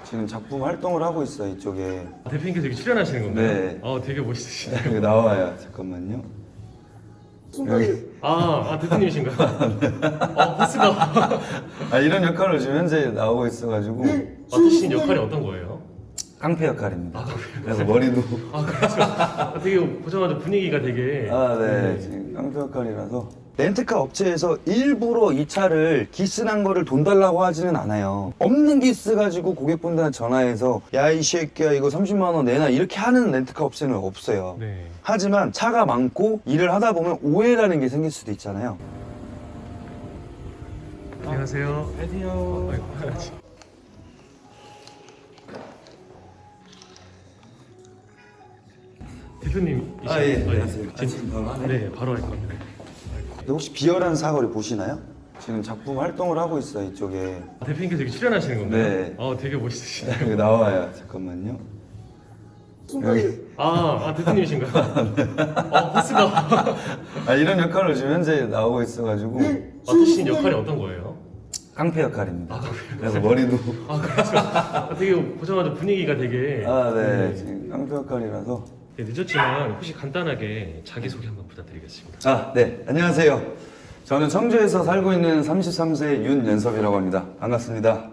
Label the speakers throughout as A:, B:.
A: 지금 작품 활동을 하고 있어요, 이쪽에.
B: 대표님께서 여기 출연하시는 건가요?
A: 네.
B: 되게 멋있으시네요.
A: 여기 나와요. 잠깐만요. 여기.
B: 대표님이신가요? 보스가.
A: 이런 역할을 지금 현재 나오고 있어가지고.
B: 맡으신 역할이 어떤 거예요?
A: 깡패 역할입니다. 그래서 머리도.
B: 그래서 되게 보자마자 분위기가 되게.
A: 네. 지금 깡패 역할이라서. 렌트카 업체에서 일부러 이 차를 기스난 거를 돈 달라고 하지는 않아요. 없는 기스 가지고 고객분들한테 전화해서 야, 이 새끼야, 이거 30만 원 내놔, 이렇게 하는 렌트카 업체는 없어요.
B: 네.
A: 하지만 차가 많고 일을 하다 보면 오해라는 게 생길 수도 있잖아요.
B: 안녕하세요.
A: 안녕하세요.
B: 대표님이시죠?
A: 예, 안녕하세요.
B: 지금
A: 바로 하네.
B: 네, 바로 할 겁니다.
A: 근데 혹시 비열한 사거리 보시나요? 지금 작품 활동을 하고 있어요, 이쪽에.
B: 대표님께서 여기 출연하시는 건가요?
A: 네.
B: 되게 멋있으시네요.
A: 여기 나와요. 잠깐만요. 여기.
B: 대표님이신가요? 보스가.
A: 이런 역할을 지금 현재 나오고 있어가지고.
B: 맡으신 역할이 어떤 거예요?
A: 깡패 역할입니다. 그래서 머리도.
B: 그래서 되게 보자마자 분위기가 되게.
A: 네. 지금 깡패 역할이라서.
B: 네, 늦었지만 혹시 간단하게 자기소개 한번 부탁드리겠습니다.
A: 네. 안녕하세요. 저는 청주에서 살고 있는 33세 윤연섭이라고 합니다. 반갑습니다.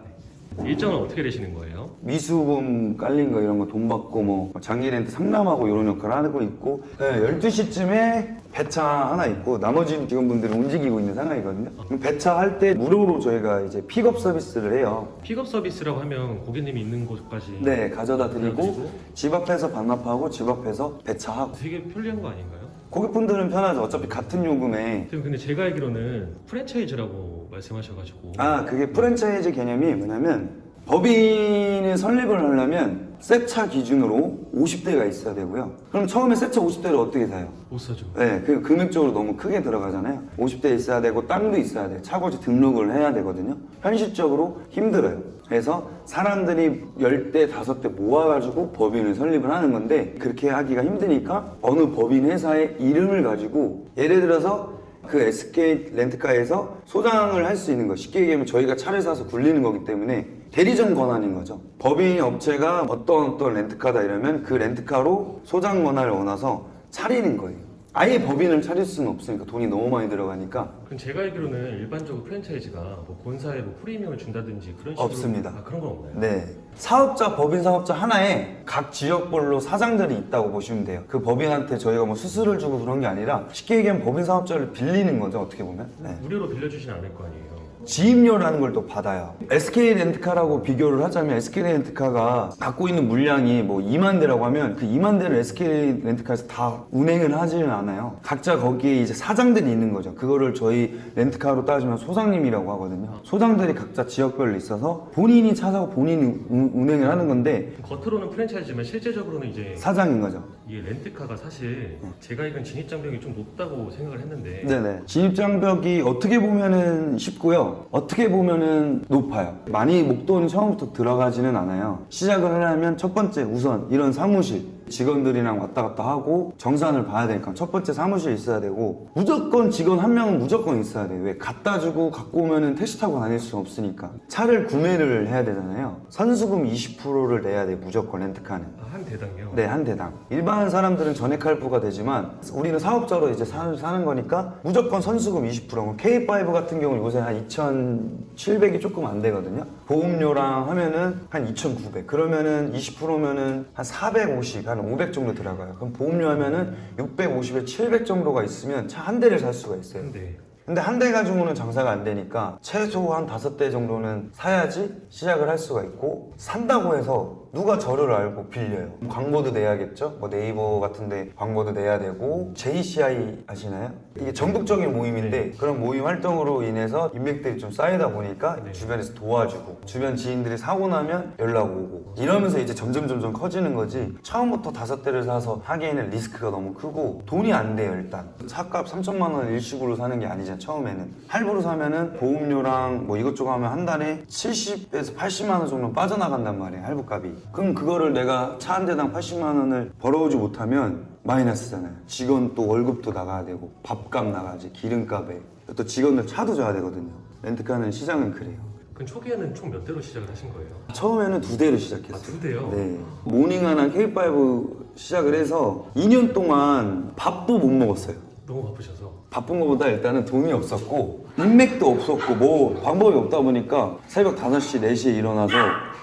B: 일정은 어떻게 되시는 거예요?
A: 미수금 깔린 거 이런 거 돈 받고 뭐 장기 렌트 상담하고 이런 역할을 하고 있고 12시쯤에 배차 하나 있고 나머지 직원분들은 움직이고 있는 상황이거든요. 배차 할 때 무료로 저희가 이제 픽업 서비스를 해요.
B: 픽업 서비스라고 하면 고객님이 있는 곳까지.
A: 네, 가져다 드리고 집 앞에서 반납하고 집 앞에서 배차하고.
B: 되게 편리한 거 아닌가요?
A: 고객분들은 편하죠. 어차피 같은 요금에.
B: 근데 제가 알기로는 프랜차이즈라고 말씀하셔가지고.
A: 그게 프랜차이즈 개념이 뭐냐면 법인을 설립을 하려면 새 차 기준으로 50대가 있어야 되고요. 그럼 처음에 새 차 50대를 어떻게 사요?
B: 못 사죠.
A: 네, 그 금액적으로 너무 크게 들어가잖아요. 50대 있어야 되고 땅도 있어야 돼요. 차고지 등록을 해야 되거든요. 현실적으로 힘들어요. 그래서 사람들이 10대, 5대 모아가지고 법인을 설립을 하는 건데 그렇게 하기가 힘드니까 어느 법인 회사의 이름을 가지고 예를 들어서 그 SK 렌트카에서 소장을 할 수 있는 거, 쉽게 얘기하면 저희가 차를 사서 굴리는 거기 때문에 대리점 권한인 거죠. 법인 업체가 어떤 렌트카다 이러면 그 렌트카로 소장 권한을 원해서 차리는 거예요. 아예 법인을 차릴 수는 없으니까 돈이 너무 많이 들어가니까.
B: 그럼 제가 알기로는 일반적으로 프랜차이즈가 뭐 본사에 뭐 프리미엄을 준다든지 그런 식으로.
A: 없습니다.
B: 그런 건 없나요?
A: 네. 사업자, 법인 사업자 하나에 각 지역별로 사장들이 있다고 보시면 돼요. 그 법인한테 저희가 뭐 수수료를 주고 그런 게 아니라 쉽게 얘기하면 법인 사업자를 빌리는 거죠, 어떻게 보면. 네.
B: 무료로 빌려주진 않을 거 아니에요?
A: 지입료라는 걸 또 받아요. SK 렌트카라고 비교를 하자면 SK 렌트카가 갖고 있는 물량이 뭐 2만 대라고 하면 그 2만 대를 SK 렌트카에서 다 운행을 하지는 않아요. 각자 거기에 이제 사장들이 있는 거죠. 그거를 저희 렌트카로 따지면 소장님이라고 하거든요. 소장들이 각자 지역별로 있어서 본인이 찾아고 본인이 운행을 하는 건데
B: 겉으로는 프랜차이즈지만 실제적으로는 이제
A: 사장인 거죠.
B: 이게 렌트카가 사실 제가 알기로는 진입장벽이 좀 높다고 생각을 했는데.
A: 네네. 진입장벽이 어떻게 보면은 쉽고요. 어떻게 보면은 높아요. 많이 목돈이 처음부터 들어가지는 않아요. 시작을 하려면 첫 번째 우선 이런 사무실 직원들이랑 왔다 갔다 하고 정산을 봐야 되니까 첫 번째 사무실 있어야 되고 무조건 직원 한 명은 무조건 있어야 돼요. 왜? 갖다 주고 갖고 오면은 택시 타고 다닐 수 없으니까. 차를 구매를 해야 되잖아요. 선수금 20%를 내야 돼, 무조건 렌트카는.
B: 한 대당이요?
A: 네, 한 대당. 일반 사람들은 전액 할부가 되지만 우리는 사업자로 이제 사는 거니까 무조건 선수금 20%. K5 같은 경우는 요새 한 2,700이 조금 안 되거든요. 보험료랑 하면은 한 2,900. 그러면은 20%면은 한 450, 한 500 정도 들어가요. 그럼 보험료 하면은 650에 700 정도가 있으면 차 한 대를 살 수가 있어요.
B: 네.
A: 근데 한 대 가지고는 장사가 안 되니까 최소 한 5대 정도는 사야지 시작을 할 수가 있고, 산다고 해서 누가 저를 알고 빌려요. 광고도 내야겠죠? 뭐 네이버 같은데 광고도 내야 되고. JCI 아시나요? 이게 전국적인 모임인데 그런 모임 활동으로 인해서 인맥들이 좀 쌓이다 보니까 주변에서 도와주고 주변 지인들이 사고 나면 연락 오고 이러면서 이제 점점 커지는 거지. 처음부터 5대를 사서 하기에는 리스크가 너무 크고 돈이 안 돼요. 일단 차값 3천만 원 일식으로 사는 게 아니잖아요. 처음에는 할부로 사면은 보험료랑 뭐 이것저것 하면 한 달에 70에서 80만 원 정도 빠져나간단 말이에요. 할부값이. 그럼 그거를 내가 차 한 대당 80만 원을 벌어오지 못하면 마이너스잖아요. 직원 또 월급도 나가야 되고 밥값 나가지, 기름값에 또 직원들 차도 줘야 되거든요. 렌트카는 시장은 그래요.
B: 그 초기에는 총 몇 대로 시작을 하신 거예요?
A: 처음에는 2대로 시작했어요.
B: 아, 2대요?
A: 네. 모닝하나 K5 시작을 해서 2년 동안 밥도 못 먹었어요.
B: 너무 바쁘셔서.
A: 바쁜 것보다 일단은 돈이 없었고 인맥도 없었고 뭐 방법이 없다 보니까 새벽 5시, 4시에 일어나서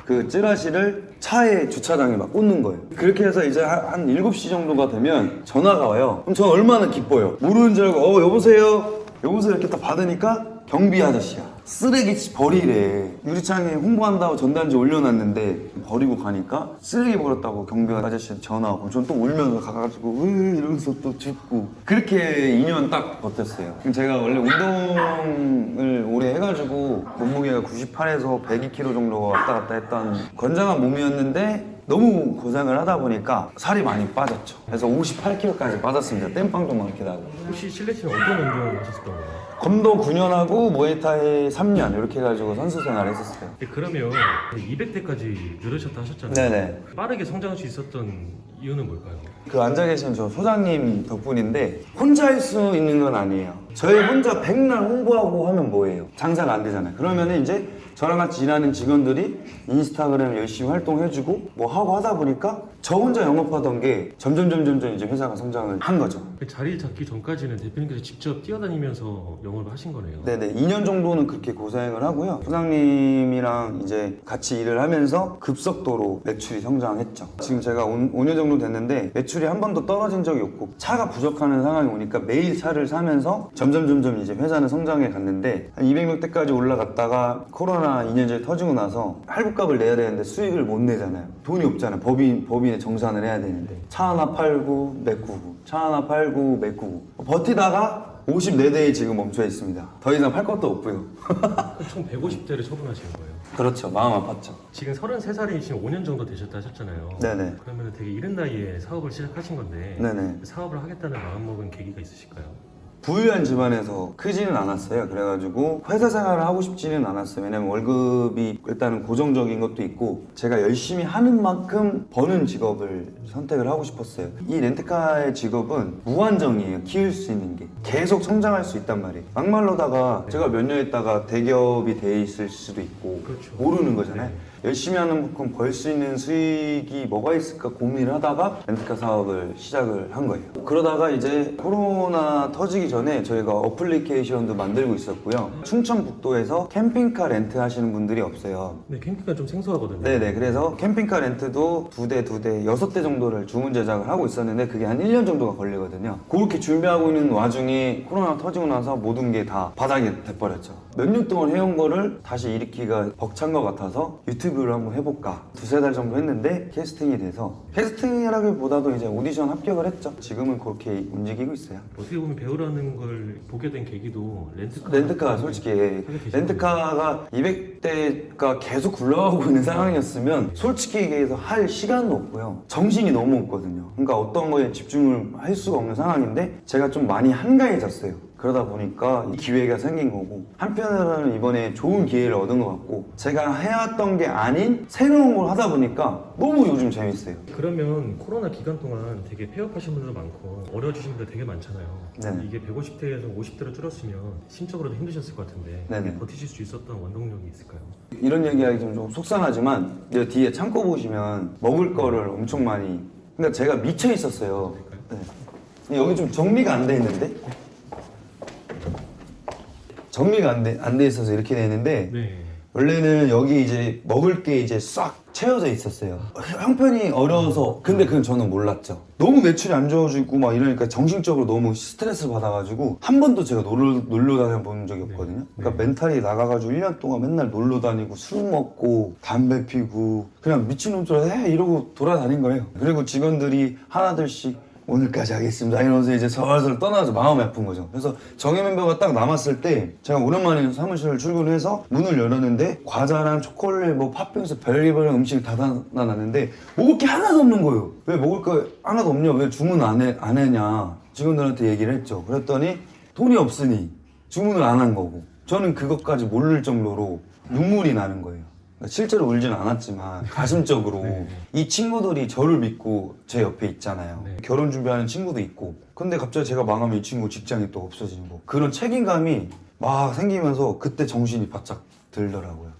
A: 그 찌라시를 차에 주차장에 막 꽂는 거예요. 그렇게 해서 이제 한 7시 정도가 되면 전화가 와요. 그럼 저는 얼마나 기뻐요. 모르는 줄 알고 여보세요? 여보세요? 이렇게 딱 받으니까 경비 아저씨야. 쓰레기 버리래. 유리창에 홍보한다고 전단지 올려놨는데 버리고 가니까 쓰레기 버렸다고 경비 아저씨한테 전화 오고 전 또 울면서 가가지고 이러면서 또 죽고 그렇게 2년 딱 버텼어요. 제가 원래 운동을 오래 해가지고 몸무게가 98에서 102kg 정도가 왔다 갔다 했던 건장한 몸이었는데 너무 고생을 하다 보니까 살이 많이 빠졌죠. 그래서 58kg까지 빠졌습니다. 땜빵도 많게 나고.
B: 혹시 실내치면 어떤 운동을 하셨었던 거예요?
A: 검도 9년하고 무에타이 3년 이렇게 해가지고 선수 생활을 했었어요.
B: 그러면 200대까지 늘으셨다 하셨잖아요.
A: 네네.
B: 빠르게 성장할 수 있었던 이유는 뭘까요?
A: 그 앉아 계신 저 소장님 덕분인데 혼자 할 수 있는 건 아니에요. 저희 혼자 백날 홍보하고 하면 뭐예요? 장사가 안 되잖아요. 그러면은 이제 저랑 같이 일하는 직원들이 인스타그램 열심히 활동해주고 뭐 하고 하다 보니까 저 혼자 영업하던 게 점점 이제 회사가 성장을 한 거죠.
B: 그 자리 잡기 전까지는 대표님께서 직접 뛰어다니면서 영업을 하신 거네요.
A: 네네, 2년 정도는 그렇게 고생을 하고요. 소장님이랑 이제 같이 일을 하면서 급속도로 매출이 성장했죠. 지금 제가 5년 정도 됐는데 매출이 한 번도 떨어진 적이 없고 차가 부족하는 상황이 오니까 매일 차를 사면서 점점 이제 회사는 성장해 갔는데 한 200명대까지 올라갔다가 코로나 2년째 터지고 나서 할부값을 내야 되는데 수익을 못 내잖아요. 돈이 없잖아요. 법인에 정산을 해야 되는데 차 하나 팔고 메꾸고 차 하나 팔고 메꾸고 버티다가 54대에 지금 멈춰 있습니다. 더 이상 팔 것도 없고요.
B: 총 150대를 처분하신 거예요.
A: 그렇죠. 마음 아팠죠.
B: 지금 33살이시면 5년 정도 되셨다 하셨잖아요.
A: 네네.
B: 그러면 되게 이른 나이에 사업을 시작하신 건데
A: 네네.
B: 사업을 하겠다는 마음먹은 계기가 있으실까요?
A: 부유한 집안에서 크지는 않았어요. 그래가지고 회사 생활을 하고 싶지는 않았어요. 왜냐면 월급이 일단은 고정적인 것도 있고 제가 열심히 하는 만큼 버는 직업을 선택을 하고 싶었어요. 이 렌트카의 직업은 무한정이에요. 키울 수 있는 게 계속 성장할 수 있단 말이에요. 막말로다가 제가 몇 년 있다가 대기업이 돼 있을 수도 있고
B: 그렇죠.
A: 모르는 거잖아요.
B: 네.
A: 열심히 하는 만큼 벌 수 있는 수익이 뭐가 있을까 고민을 하다가 렌트카 사업을 시작을 한 거예요. 그러다가 이제 코로나 터지기 전에 저희가 어플리케이션도 만들고 있었고요. 충청북도에서 캠핑카 렌트 하시는 분들이 없어요.
B: 네, 캠핑카 좀 생소하거든요.
A: 네네. 그래서 캠핑카 렌트도 2대, 6대 정도를 주문 제작을 하고 있었는데 그게 한 1년 정도가 걸리거든요. 그렇게 준비하고 있는 와중에 코로나 터지고 나서 모든 게 다 바닥이 돼버렸죠. 몇 년 동안 해온 거를 다시 일으키기가 벅찬 것 같아서 유튜브를 한번 해볼까 2-3달 정도 했는데 캐스팅이 돼서 캐스팅이라기보다도 이제 오디션 합격을 했죠. 지금은 그렇게 움직이고 있어요.
B: 어떻게 보면 배우라는 걸 보게 된 계기도
A: 렌트카가 솔직히 렌트카가 200대가 계속 굴러가고 있는 상황이었으면 솔직히 얘기해서 할 시간도 없고요. 정신이 너무 없거든요. 그러니까 어떤 거에 집중을 할 수가 없는 상황인데 제가 좀 많이 한가해졌어요. 그러다 보니까 이 기회가 생긴 거고 한편으로는 이번에 좋은 기회를 얻은 것 같고 제가 해왔던 게 아닌 새로운 걸 하다 보니까 너무 요즘 재밌어요.
B: 그러면 코로나 기간 동안 되게 폐업하신 분들도 많고 어려워지신 분들 되게 많잖아요.
A: 네네.
B: 이게 150대에서 50대로 줄었으면 심적으로도 힘드셨을 것 같은데
A: 네네.
B: 버티실 수 있었던 원동력이 있을까요?
A: 이런 얘기하기 좀 속상하지만 이 뒤에 창고 보시면 먹을 거를 엄청 많이 그러니까 제가 미쳐 있었어요. 네. 여기 좀 정리가 안 돼 있는데 정리가 안 돼 있어서 이렇게 돼 있는데
B: 네.
A: 원래는 여기 이제 먹을 게 이제 싹 채워져 있었어요. 형편이 어려워서 근데 그건 저는 몰랐죠. 너무 매출이 안 좋아지고 막 이러니까 정신적으로 너무 스트레스를 받아가지고 한 번도 제가 놀러 다녀본 적이 없거든요. 그러니까 멘탈이 나가가지고 1년 동안 맨날 놀러 다니고 술 먹고 담배 피고 그냥 미친놈처럼 이러고 돌아다닌 거예요. 그리고 직원들이 하나둘씩 오늘까지 하겠습니다 이러면서 이제 슬슬 떠나서 마음이 아픈 거죠. 그래서 정예 멤버가 딱 남았을 때 제가 오랜만에 사무실을 출근해서 문을 열었는데 과자랑 초콜릿 뭐 팥빙수 별의별 음식이 다 나놨는데 먹을 게 하나도 없는 거예요. 왜 먹을 거 하나도 없냐, 왜 주문 안 했냐 직원들한테 얘기를 했죠. 그랬더니 돈이 없으니 주문을 안 한 거고 저는 그것까지 모를 정도로 눈물이 나는 거예요. 실제로 울지는 않았지만 가슴적으로
B: 네.
A: 이 친구들이 저를 믿고 제 옆에 있잖아요.
B: 네.
A: 결혼 준비하는 친구도 있고 근데 갑자기 제가 망하면 이 친구 직장이 또 없어지는 거 그런 책임감이 막 생기면서 그때 정신이 바짝 들더라고요.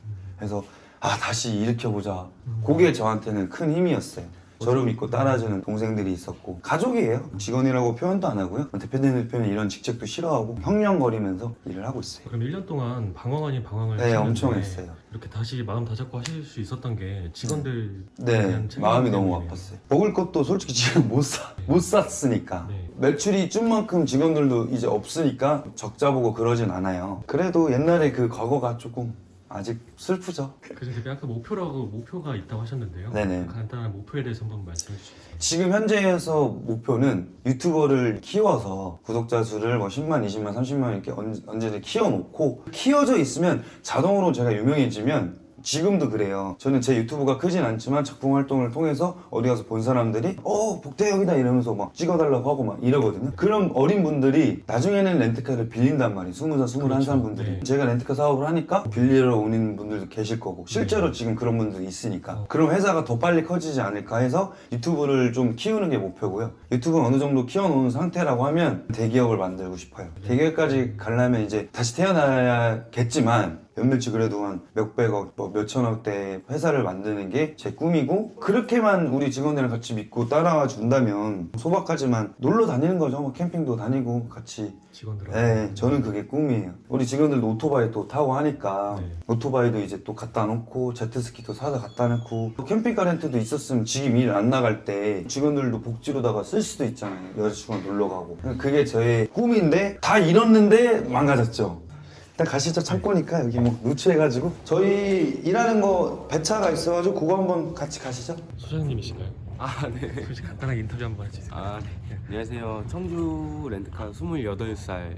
A: 그래서 다시 일으켜보자. 그게 저한테는 큰 힘이었어요. 저를 믿고 따라주는 동생들이 있었고 가족이에요. 직원이라고 표현도 안 하고요. 대표는 이런 직책도 싫어하고 형령거리면서 일을 하고 있어요.
B: 그럼 1년 동안 방황 아닌 방황을
A: 네,
B: 하셨는데
A: 엄청 했어요.
B: 이렇게 다시 마음 다잡고 하실 수 있었던 게 직원들
A: 네, 마음이 너무 아팠어요. 먹을 것도 솔직히 지금 못 샀으니까.
B: 네.
A: 매출이 준 만큼 직원들도 이제 없으니까 적자 보고 그러진 않아요. 그래도 옛날에 그 과거가 조금 아직 슬프죠.
B: 그래서 되게 아까 목표가 있다고 하셨는데요.
A: 네네.
B: 간단한 목표에 대해서 한번 말씀해 주시겠어요?
A: 지금 현재에서 목표는 유튜버를 키워서 구독자 수를 뭐 10만, 20만, 30만 이렇게 언제든 키워놓고 키워져 있으면 자동으로 제가 유명해지면 지금도 그래요. 저는 제 유튜브가 크진 않지만 작품 활동을 통해서 어디 가서 본 사람들이 복대형이다 이러면서 막 찍어달라고 하고 막 이러거든요. 그런 어린 분들이 나중에는 렌트카를 빌린단 말이에요. 20살, 21살
B: 그렇죠.
A: 분들이.
B: 네.
A: 제가 렌트카 사업을 하니까 빌리러 오는 분들도 계실 거고 실제로 지금 그런 분들이 있으니까 그럼 회사가 더 빨리 커지지 않을까 해서 유튜브를 좀 키우는 게 목표고요. 유튜브는 어느 정도 키워놓은 상태라고 하면 대기업을 만들고 싶어요. 대기업까지 가려면 이제 다시 태어나야겠지만 연매출 그래도 한 몇백억, 뭐 몇천억대 회사를 만드는 게 제 꿈이고 그렇게만 우리 직원들이랑 같이 믿고 따라와 준다면 소박하지만 놀러 다니는 거죠. 뭐 캠핑도 다니고 같이.
B: 직원들하고.
A: 네, 저는 그게 꿈이에요. 우리 직원들도 오토바이 또 타고 하니까
B: 네.
A: 오토바이도 이제 또 갖다 놓고 제트스키도 사다 갖다 놓고 또 캠핑카 렌트도 있었으면 지금 일 안 나갈 때 직원들도 복지로다가 쓸 수도 있잖아요. 여자친구랑 놀러 가고. 그게 저의 꿈인데 다 이뤘는데 망가졌죠. 일단 가시죠. 창고니까 여기 뭐 누추해가지고 저희 일하는 거 배차가 있어가지고 그거 한번 같이 가시죠.
B: 소장님이신가요?
C: 아, 네.
B: 혹시 간단하게 인터뷰 한번 해주세요.
C: 아, 네. 안녕하세요. 청주 렌트카 28살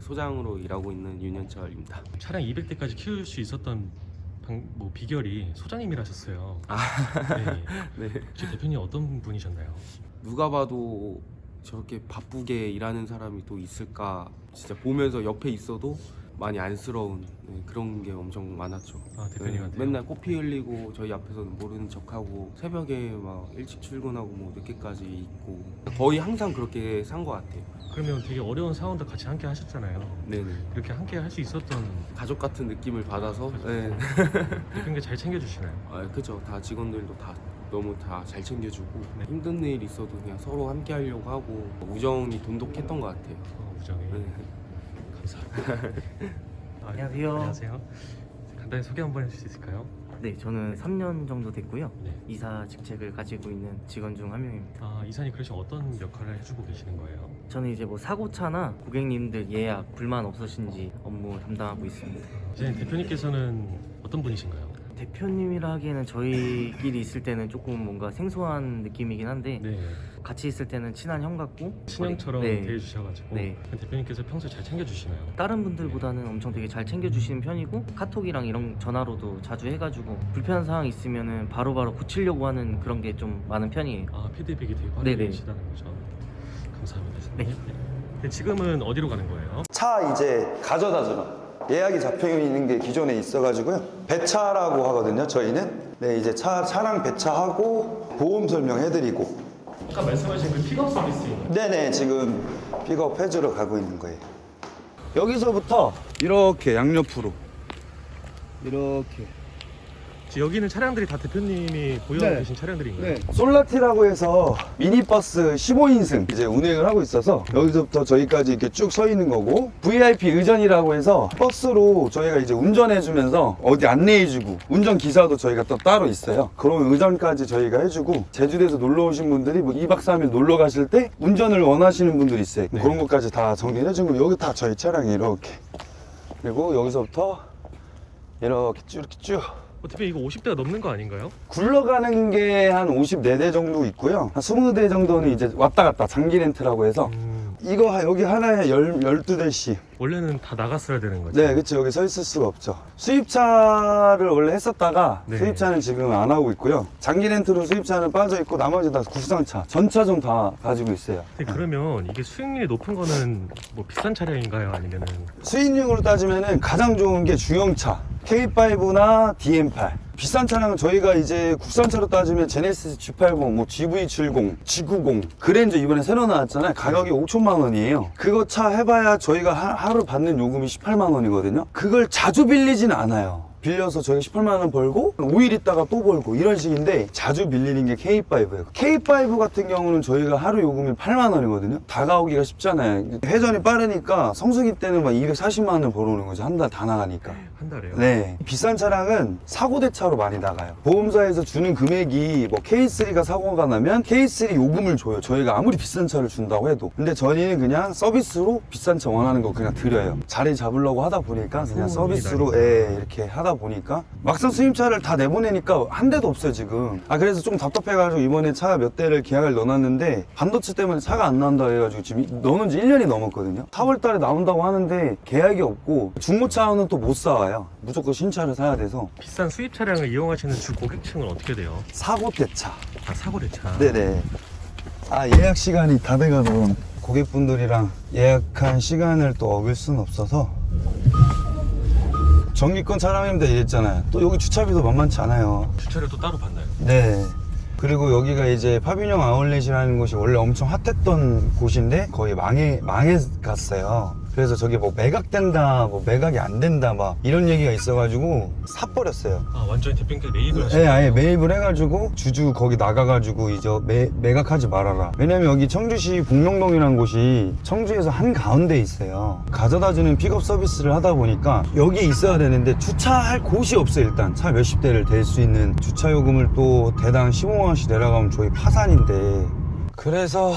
C: 소장으로 일하고 있는 윤현철입니다.
B: 차량 200대까지 키울 수 있었던 비결이 소장님이라셨어요. 네.
C: 네.
B: 혹시 대표님 어떤 분이셨나요?
C: 누가 봐도 저렇게 바쁘게 일하는 사람이 또 있을까 진짜 보면서 옆에 있어도 많이 안쓰러운 그런 게 엄청 많았죠.
B: 대표님한테요?
C: 맨날 코피 흘리고 저희 앞에서는 모르는 척하고 새벽에 막 일찍 출근하고 뭐 늦게까지 있고 거의 항상 그렇게 산 것 같아요.
B: 그러면 되게 어려운 상황도 같이 함께 하셨잖아요.
C: 네네.
B: 그렇게 함께 할 수 있었던
C: 가족 같은 느낌을 받아서 네.
B: 대표님께 잘 챙겨주시나요?
C: 그죠. 다 직원들도 다 너무 다 잘 챙겨주고
B: 네.
C: 힘든 일 있어도 그냥 서로 함께 하려고 하고 우정이 돈독했던 것 같아요.
B: 우정이.
C: 네.
B: 감사합니다.
D: 안녕하세요.
B: 안녕하세요. 간단히 소개 한번 해주실 수 있을까요?
D: 네, 저는 3년 정도 됐고요.
B: 네.
D: 이사 직책을 가지고 있는 직원 중 한 명입니다.
B: 이사님 그러시면 어떤 역할을 해주고 계시는 거예요?
D: 저는 이제 뭐 사고차나 고객님들 예약 불만 없으신지 업무 담당하고 있습니다.
B: 이사님 대표님께서는 어떤 분이신가요?
D: 대표님이라 하기에는 저희끼리 있을 때는 조금 뭔가 생소한 느낌이긴 한데
B: 네.
D: 같이 있을 때는 친한 형 같고
B: 친형처럼
D: 네.
B: 대해주셔가지고
D: 네.
B: 대표님께서 평소에 잘 챙겨주시나요?
D: 다른 분들보다는 엄청 되게 잘 챙겨주시는 편이고 카톡이랑 이런 전화로도 자주 해가지고 불편한 상황 있으면은 바로바로 고치려고 하는 그런 게 좀 많은 편이에요.
B: 피드백이 되게
D: 네네.
B: 빠르시다는 거죠. 감사합니다.
D: 네.
B: 네, 지금은 어디로 가는 거예요?
A: 차 이제 가져다 주라. 예약이 잡혀 있는 게 기존에 있어가지고요. 배차라고 하거든요. 저희는 네 이제 차량 배차하고 보험 설명해드리고.
B: 아까 말씀하신 그 픽업 서비스
A: 네네 지금 픽업 해주러 가고 있는 거예요. 여기서부터 이렇게 양옆으로 이렇게.
B: 여기는 차량들이 다 대표님이 보유하고 계신 차량들인가요?
A: 네. 솔라티라고 해서 미니버스 15인승 이제 운행을 하고 있어서 여기서부터 저희까지 이렇게 쭉 서 있는 거고 VIP 의전이라고 해서 버스로 저희가 이제 운전해주면서 어디 안내해주고 운전기사도 저희가 또 따로 있어요. 그런 의전까지 저희가 해주고 제주도에서 놀러 오신 분들이 뭐 2박 3일 놀러 가실 때 운전을 원하시는 분들이 있어요.
B: 네.
A: 그런 것까지 다 정리해주고 여기 다 저희 차량이 이렇게 그리고 여기서부터 이렇게 쭉
B: 대표님 이거 50대가 넘는 거 아닌가요?
A: 굴러가는 게 한 54대 정도 있고요. 한 20대 정도는 이제 왔다 갔다 장기 렌트라고 해서 이거 여기 하나에 12대씩.
B: 원래는 다 나갔어야 되는 거죠?
A: 네, 그쵸. 여기 서 있을 수가 없죠. 수입차를 원래 했었다가
B: 네.
A: 수입차는 지금 안 하고 있고요. 장기 렌트로 수입차는 빠져 있고 나머지 다 국산차, 전차종 다 가지고 있어요.
B: 근데 그러면 이게 수익률이 높은 거는 뭐 비싼 차량인가요? 아니면은
A: 수익률로 따지면은 가장 좋은 게 중형차, K5나 DM8. 비싼 차량은 저희가 이제 국산차로 따지면 제네시스 G80, 뭐 GV70, G90, 그랜저 이번에 새로 나왔잖아요. 가격이 5천만 원이에요. 그거 차 해봐야 저희가 하루 받는 요금이 18만 원이거든요. 그걸 자주 빌리진 않아요. 빌려서 저희가 18만 원 벌고 5일 있다가 또 벌고 이런 식인데 자주 빌리는 게 K5예요. K5 같은 경우는 저희가 하루 요금이 8만 원이거든요. 다가오기가 쉽잖아요. 회전이 빠르니까 성수기 때는 막 240만 원을 벌어오는 거죠. 한 달 다 나가니까.
B: 한 달에요?
A: 네. 비싼 차량은 사고대차로 많이 나가요. 보험사에서 주는 금액이 뭐 K3가 사고가 나면 K3 요금을 줘요. 저희가 아무리 비싼 차를 준다고 해도. 근데 저희는 그냥 서비스로 비싼 차 원하는 거 그냥 드려요. 자리 잡으려고 하다 보니까 그냥 서비스로 이렇게 하다 보니까 막상 수입차를 다 내보내니까 한 대도 없어요 지금. 그래서 좀 답답해가지고 이번에 차 몇 대를 계약을 넣어놨는데 반도체 때문에 차가 안 나온다 해가지고 지금 넣어놓은 지 1년이 넘었거든요. 4월달에 나온다고 하는데 계약이 없고 중고차는 또 못 사와요. 무조건 신차를 사야 돼서.
B: 비싼 수입 차량을 이용하시는 주 고객층은 어떻게 돼요?
A: 사고대차.
B: 사고대차.
A: 네네. 예약 시간이 다 돼가지고 고객분들이랑 예약한 시간을 또 어길 수는 없어서 정기권 차량입니다 이랬잖아요. 또 여기 주차비도 만만치 않아요.
B: 주차를 또 따로 받나요?
A: 네. 그리고 여기가 이제 파비뇽 아울렛이라는 곳이 원래 엄청 핫했던 곳인데 거의 망해갔어요. 그래서 저기 뭐 매각된다, 뭐 매각이 안 된다, 막 이런 얘기가 있어가지고 사버렸어요.
B: 완전히 대표님께 매입을 하시는
A: 네,
B: 거예요?
A: 아예 매입을 해가지고 주주 거기 나가가지고 이제 매각하지 말아라. 왜냐면 여기 청주시 복명동이라는 곳이 청주에서 한가운데 있어요. 가져다주는 픽업 서비스를 하다 보니까 여기에 있어야 되는데 주차할 곳이 없어요. 일단 차 몇십 대를 댈 수 있는 주차 요금을 또 대당 15만 원씩 내려가면 저희 파산인데 그래서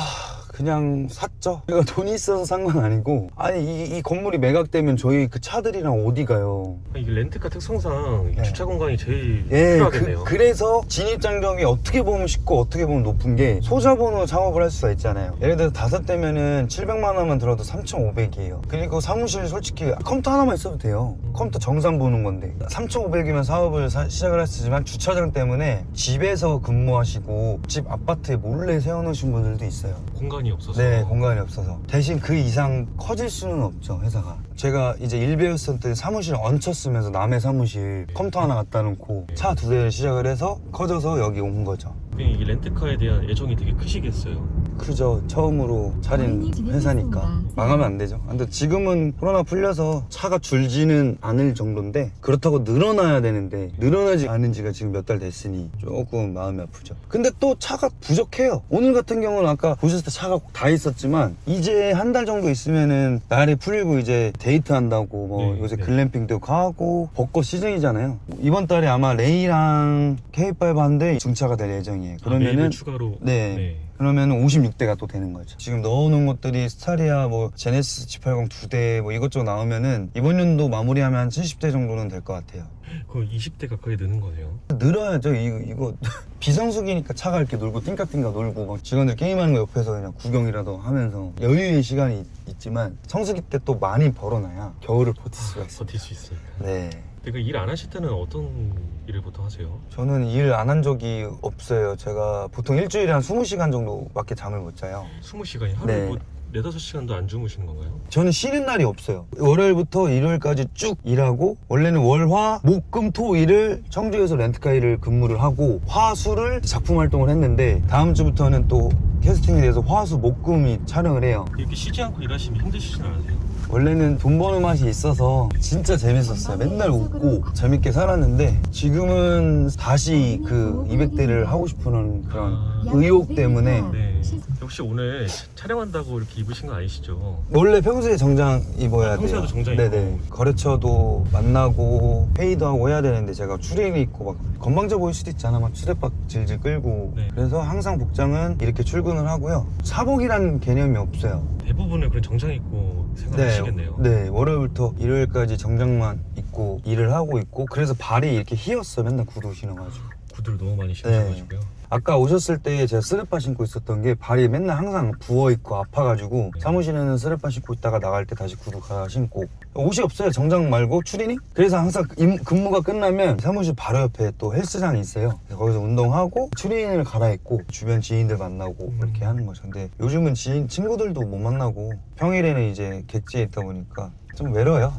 A: 그냥 샀죠. 제가 돈이 있어서 산 건 아니고 이 건물이 매각되면 저희 그 차들이랑 어디 가요.
B: 이게 렌트카 특성상
A: 네.
B: 주차 공간이 제일 필요하겠네요.
A: 그래서 진입장벽이 어떻게 보면 쉽고 어떻게 보면 높은 게 소자본으로 창업을 할 수가 있잖아요. 예를 들어서 5대면은 700만 원만 들어도 3,500이에요. 그리고 사무실 솔직히 컴퓨터 하나만 있어도 돼요. 컴퓨터 정산 보는 건데 3,500이면 사업을 시작을 했지만 주차장 때문에 집에서 근무하시고 집 아파트에 몰래 세워놓으신 분들도 있어요.
B: 공간이 없어서.
A: 네, 공간이 없어서. 대신 그 이상 커질 수는 없죠, 회사가. 제가 이제 일 배웠을 때 사무실을 얹혔으면서 남의 사무실 컴퓨터 하나 갖다 놓고 차 2대를 시작을 해서 커져서 여기 온 거죠.
B: 이 렌트카에 대한 애정이 되게 크시겠어요.
A: 그죠. 처음으로 차린 회사니까 망하면 안 되죠. 근데 지금은 코로나 풀려서 차가 줄지는 않을 정도인데 그렇다고 늘어나야 되는데 늘어나지 않은 지가 지금 몇 달 됐으니 조금 마음이 아프죠. 근데 또 차가 부족해요. 오늘 같은 경우는 아까 보셨을 때 차가 다 있었지만 이제 한 달 정도 있으면은 날이 풀리고 이제 데이트 한다고 뭐
B: 네,
A: 요새
B: 네.
A: 글램핑도 가고 벚꽃 시즌이잖아요. 이번 달에 아마 레이랑 K5 한 대 중차가 될 예정이에요. 그러면은
B: 매입을 추가로.
A: 네. 그러면 56대가 또 되는 거죠. 지금 넣어놓은 것들이 스타리아, 뭐 제네시스 G80 2대 뭐 이것저것 나오면은 이번 연도 마무리하면 한 70대 정도는 될 것 같아요.
B: 거의 20대 가까이 느는 거네요.
A: 늘어야죠. 이거 비성수기니까 차가 이렇게 놀고 띵까띵까 놀고 막 직원들 게임하는 거 옆에서 그냥 구경이라도 하면서 여유의 시간이 있지만 성수기 때 또 많이 벌어놔야 겨울을 버틸 수가 있어요.
B: 버틸 수 있으니까.
A: 네.
B: 내가 일 안 하실 때는 어떤 일을 보통 하세요?
A: 저는 일 안 한 적이 없어요. 제가 보통 일주일에 한 20시간 정도밖에 잠을 못 자요.
B: 20시간이 하루에
A: 네.
B: 뭐 4-5시간도 안 주무시는 건가요?
A: 저는 쉬는 날이 없어요. 월요일부터 일요일까지 쭉 일하고 원래는 월, 화, 목, 금, 토, 일을 청주에서 렌트카 일을 근무를 하고 화, 수를 작품 활동을 했는데 다음 주부터는 또 캐스팅이 돼서 화, 수, 목, 금이 촬영을 해요.
B: 이렇게 쉬지 않고 일하시면 힘드시진 않으세요?
A: 원래는 돈 버는 맛이 있어서 진짜 재밌었어요. 맨날 웃고 재밌게 살았는데 지금은 다시 그 200대를 하고 싶은 그런 의욕 때문에
B: 네. 혹시 오늘 촬영한다고 이렇게 입으신 거 아니시죠?
A: 원래 평소에 정장 입어야 돼요.
B: 평소에도 정장 입고.
A: 네네. 거래처도 만나고 회의도 하고 해야 되는데 제가 추리닝 입고 막 건방져 보일 수도 있잖아. 막 추대박 질질 끌고.
B: 네.
A: 그래서 항상 복장은 이렇게 출근을 하고요. 사복이라는 개념이 없어요.
B: 대부분은 그런 정장 입고 생활하시겠네요.
A: 네. 월요일부터 일요일까지 정장만 입고 일을 하고 있고 그래서 발이 이렇게 휘었어. 맨날 구두 신어가지고.
B: 구두를 너무 많이 신으셔가지고요.
A: 아까 오셨을 때 제가 스레빠 신고 있었던 게 발이 맨날 항상 부어있고 아파가지고 사무실에는 스레빠 신고 있다가 나갈 때 다시 구두 갈아 신고 옷이 없어요. 정장 말고 추리닝? 그래서 항상 근무가 끝나면 사무실 바로 옆에 또 헬스장이 있어요. 그래서 거기서 운동하고 추리닝을 갈아입고 주변 지인들 만나고 그렇게 하는 거죠. 근데 요즘은 친구들도 못 만나고 평일에는 이제 객지에 있다 보니까 좀 외로워요.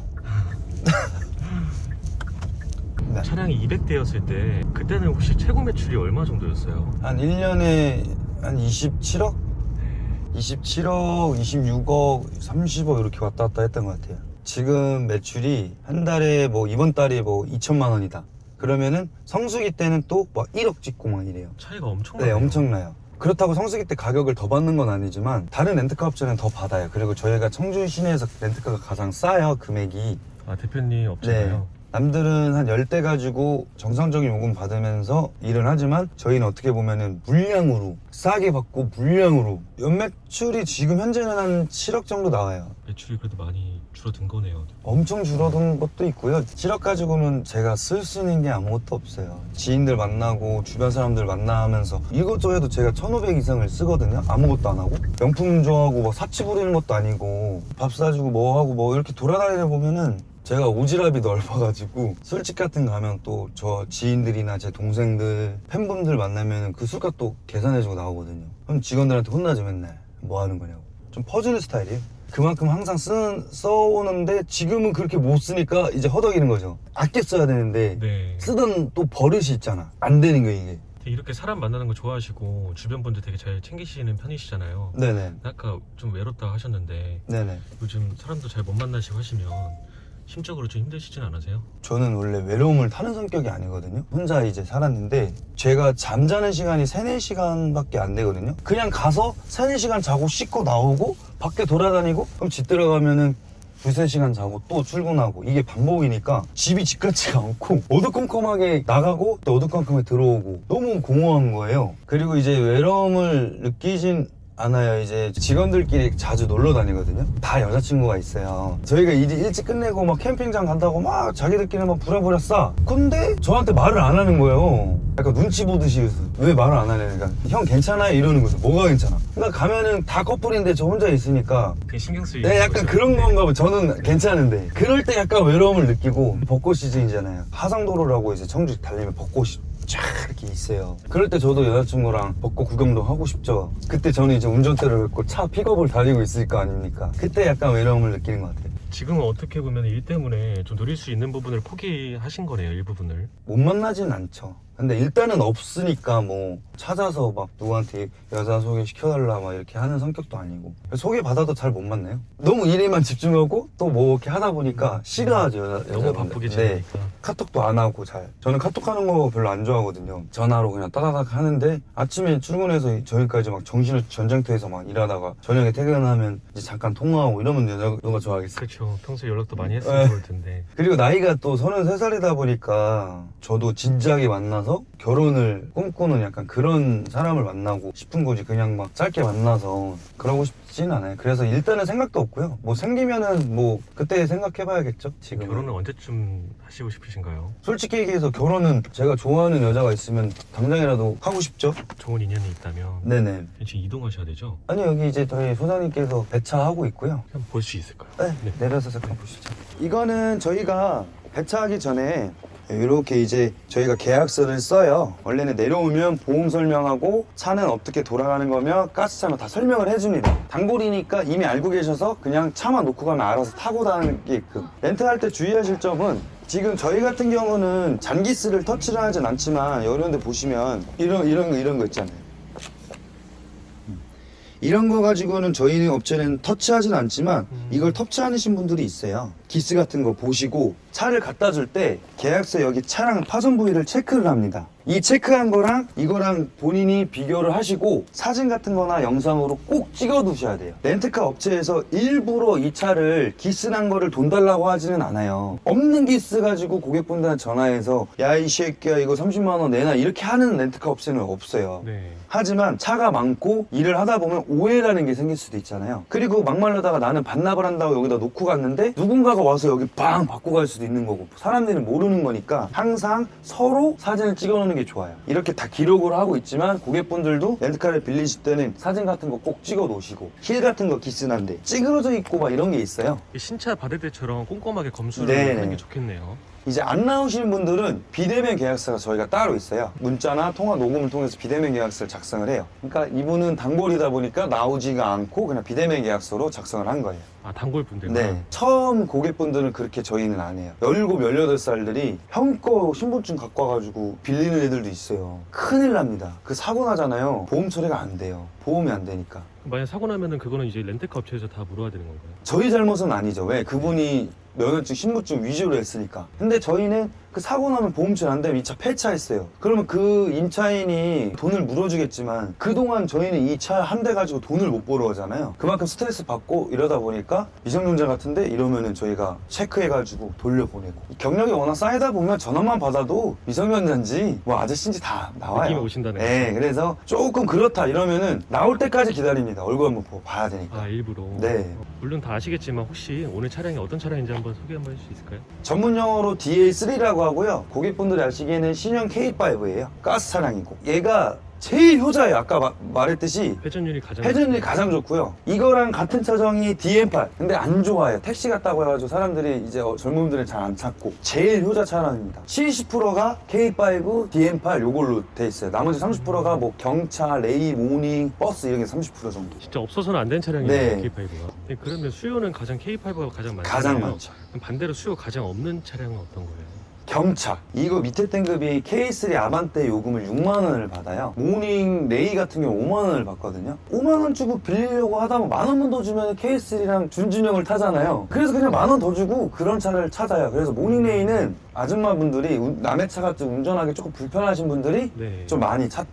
A: 네.
B: 차량이 200대였을 때 그때는 혹시 최고 매출이 얼마 정도였어요?
A: 한 1년에 한 27억? 27억, 26억, 30억 이렇게 왔다 갔다 했던 것 같아요. 지금 매출이 한 달에 뭐 이번 달에 뭐 2천만 원이다. 그러면은 성수기 때는 또 뭐 1억 찍고 막 이래요.
B: 차이가 엄청
A: 네,
B: 나요.
A: 엄청나요. 그렇다고 성수기 때 가격을 더 받는 건 아니지만 다른 렌트카 업체는 더 받아요. 그리고 저희가 청주 시내에서 렌트카가 가장 싸요, 금액이.
B: 아, 대표님 업체가요?
A: 남들은 한 10대 가지고 정상적인 요금 받으면서 일을 하지만 저희는 어떻게 보면은 물량으로 싸게 받고 물량으로 연매출이 지금 현재는 한 7억 정도 나와요.
B: 매출이 그래도 많이 줄어든 거네요.
A: 엄청 줄어든 것도 있고요. 7억 가지고는 제가 쓸 수 있는 게 아무것도 없어요. 지인들 만나고 주변 사람들 만나면서 이것저것 해도 제가 1,500 이상을 쓰거든요. 아무것도 안 하고. 명품 좋아하고 뭐 사치 부리는 것도 아니고 밥 사주고 뭐 하고 뭐 이렇게 돌아다니다 보면은 제가 오지랖이 넓어가지고 술집 같은 거 가면 또 저 지인들이나 제 동생들 팬분들 만나면 그 술값 또 계산해주고 나오거든요. 그럼 직원들한테 혼나죠 맨날. 뭐 하는 거냐고. 좀 퍼주는 스타일이에요. 그만큼 항상 써오는데 지금은 그렇게 못 쓰니까 이제 허덕이는 거죠. 아껴 써야 되는데
B: 네.
A: 쓰던 또 버릇이 있잖아. 안 되는 거 이게.
B: 이렇게 사람 만나는 거 좋아하시고 주변 분들 되게 잘 챙기시는 편이시잖아요.
A: 네네.
B: 아까 좀 외롭다 하셨는데
A: 네네.
B: 요즘 사람도 잘 못 만나시고 하시면 심적으로 좀 힘드시진 않으세요?
A: 저는 원래 외로움을 타는 성격이 아니거든요. 혼자 이제 살았는데 제가 잠자는 시간이 3, 4시간밖에 안 되거든요. 그냥 가서 3, 4시간 자고 씻고 나오고 밖에 돌아다니고 그럼 집 들어가면은 2, 3시간 자고 또 출근하고 이게 반복이니까 집이 집 같지가 않고 어두컴컴하게 나가고 또 어두컴컴하게 들어오고 너무 공허한 거예요. 그리고 이제 외로움을 느끼진 않아요. 이제 직원들끼리 자주 놀러 다니거든요. 다 여자친구가 있어요. 저희가 일이 일찍 끝내고 막 캠핑장 간다고 막 자기들끼리 막 부랴부랴 싸. 근데 저한테 말을 안 하는 거예요. 약간 눈치 보듯이 왜 말을 안 하냐. 그러니까 형 괜찮아요? 이러는 거죠. 뭐가 괜찮아? 그러니까 가면은 다 커플인데 저 혼자 있으니까
B: 되게 신경 쓰이는
A: 네, 약간
B: 거죠?
A: 그런 건가 봐. 저는 괜찮은데 그럴 때 약간 외로움을 느끼고 벚꽃 시즌이잖아요. 하상도로라고 이제 청주 달리면 벚꽃이 쫙 이렇게 있어요. 그럴 때 저도 여자친구랑 벚꽃 구경도 하고 싶죠. 그때 저는 이제 운전대를 밟고 차 픽업을 달리고 있을 거 아닙니까? 그때 약간 외로움을 느끼는 것 같아요.
B: 지금은 어떻게 보면 일 때문에 좀 누릴 수 있는 부분을 포기하신 거네요, 일부분을.
A: 못 만나진 않죠. 근데 일단은 없으니까 뭐 찾아서 막 누구한테 여자 소개시켜달라 막 이렇게 하는 성격도 아니고 소개받아도 잘 못 만나요. 너무 일에만 집중하고 또 뭐 이렇게 하다 보니까 싫어하죠.
B: 너무
A: 여자분들.
B: 바쁘게
A: 네.
B: 지내니까.
A: 카톡도 안 하고 잘. 저는 카톡 하는 거 별로 안 좋아하거든요. 전화로 그냥 따다닥 하는데 아침에 출근해서 저희까지 막 정신을 전쟁터에서 막 일하다가 저녁에 퇴근하면 이제 잠깐 통화하고 이러면 누가 좋아하겠어요.
B: 그렇죠. 평소에 연락도 많이 했으면 좋을 텐데.
A: 그리고 나이가 또 33살이다 보니까 저도 진지하게 만나서 결혼을 꿈꾸는 약간 그런 사람을 만나고 싶은 거지. 그냥 막 짧게 만나서 그러고 싶진 않아요. 그래서 일단은 생각도 없고요. 뭐 생기면은 뭐 그때 생각해봐야겠죠. 지금
B: 결혼은 언제쯤 하시고 싶으신가요?
A: 솔직히 얘기해서 결혼은 제가 좋아하는 여자가 있으면 당장이라도 하고 싶죠.
B: 좋은 인연이 있다면
A: 네네.
B: 지금 이동하셔야 되죠?
A: 아니 여기 이제 저희 소장님께서 배차하고 있고요.
B: 한번 볼 수 있을까요?
A: 네, 내려서 잠깐 보시죠. 이거는 저희가 배차하기 전에 이렇게 이제 저희가 계약서를 써요. 원래는 내려오면 보험 설명하고 차는 어떻게 돌아가는 거며 가스차는 다 설명을 해줍니다. 단골이니까 이미 알고 계셔서 그냥 차만 놓고 가면 알아서 타고 다니게끔. 렌트할 때 주의하실 점은 지금 저희 같은 경우는 잔기스를 터치를 하진 않지만 이런 데 보시면 이런 거 있잖아요. 이런 거 가지고는 저희 업체는 터치하진 않지만 이걸 터치하신 분들이 있어요. 기스 같은 거 보시고 차를 갖다 줄 때 계약서 여기 차량 파손 부위를 체크를 합니다. 이 체크한 거랑 이거랑 본인이 비교를 하시고 사진 같은 거나 영상으로 꼭 찍어 두셔야 돼요. 렌트카 업체에서 일부러 이 차를 기스 난 거를 돈 달라고 하지는 않아요. 없는 기스 가지고 고객분들한테 전화해서 야 이 새끼야 이거 30만 원 내놔 이렇게 하는 렌트카 업체는 없어요.
B: 네.
A: 하지만 차가 많고 일을 하다 보면 오해라는 게 생길 수도 있잖아요. 그리고 막말로다가 나는 반납을 한다고 여기다 놓고 갔는데 누군가가 와서 여기 빵 받고 갈 수도 있는 거고 사람들은 모르는 거니까 항상 서로 사진을 찍어 놓는 게 좋아요. 이렇게 다 기록을 하고 있지만 고객분들도 렌트카를 빌리실 때는 사진 같은 거 꼭 찍어 놓으시고 힐 같은 거 기스난데 찌그러져 있고 막 이런 게 있어요.
B: 신차 받을 때처럼 꼼꼼하게 검수를
A: 네.
B: 하는 게 좋겠네요.
A: 이제 안 나오시는 분들은 비대면 계약서가 저희가 따로 있어요. 문자나 통화 녹음을 통해서 비대면 계약서를 작성을 해요. 그러니까 이분은 단골이다 보니까 나오지가 않고 그냥 비대면 계약서로 작성을 한 거예요.
B: 아, 단골 분들만.
A: 네. 처음 고객분들은 그렇게 저희는 안 해요. 17, 18살들이 형 거 신분증 갖고 와가지고 빌리는 애들도 있어요. 큰일 납니다. 그 사고 나잖아요. 보험 처리가 안 돼요. 보험이 안 되니까.
B: 만약 사고 나면은 그거는 이제 렌트카 업체에서 다 물어야 되는 건가요?
A: 저희 잘못은 아니죠. 왜? 그분이 면허증, 신분증 위조를 했으니까. 근데 저희는 그 사고 나면 보험처리 안 되면 이 차 폐차했어요. 그러면 그 임차인이 돈을 물어주겠지만 그동안 저희는 이 차 한 대 가지고 돈을 못 벌어 오잖아요. 그만큼 스트레스 받고 이러다 보니까 미성년자 같은데 이러면은 저희가 체크해가지고 돌려보내고 경력이 워낙 쌓이다 보면 전화만 받아도 미성년자인지 뭐 아저씨인지 다 나와요.
B: 느낌이 오신다는
A: 네,
B: 거죠?
A: 그래서 조금 그렇다 이러면은 나올 때까지 기다립니다. 얼굴 한번 보고 봐야 되니까.
B: 아, 일부러?
A: 네.
B: 물론 다 아시겠지만 혹시 오늘 차량이 어떤 차량인지 한번 소개 한번 해줄 수 있을까요?
A: 전문 용어로 DL3라고 하고요. 고객분들이 아시기에는 신형 K5예요. 가스 차량이고. 얘가 제일 효자예요. 아까 말했듯이
B: 회전율이 가장
A: 회전율이 가장 좋고요. 이거랑 같은 차종이 DM8. 근데 안 좋아요. 택시 같다고 해가지고 사람들이 이제 젊은 분들은 잘 안 찾고 제일 효자 차량입니다. 70%가 K5, DM8 요걸로 돼 있어요. 나머지 30%가 뭐 경차, 레이, 모닝, 버스 이런 게 30% 정도.
B: 진짜 없어서는 안 되는 차량이에요.
A: 네.
B: K5가. 네, 그러면 수요는 가장 K5가 가장 많잖아요.
A: 가장 많죠.
B: 그럼 반대로 수요 가장 없는 차량은 어떤 거예요?
A: 경차. 이거 밑에 등급이 K3 아반떼 요금을 6만 원을 받아요. 모닝 레이 같은 경우 5만 원을 받거든요. 5만 원 주고 빌리려고 하다 보면 만 원만 더 주면 K3랑 준준형을 타잖아요. 그래서 그냥 만 원 더 주고 그런 차를 찾아요. 그래서 모닝 레이는 아줌마분들이 남의 차 같은 운전하기 조금 불편하신 분들이
B: 네.
A: 좀 많이 찾죠.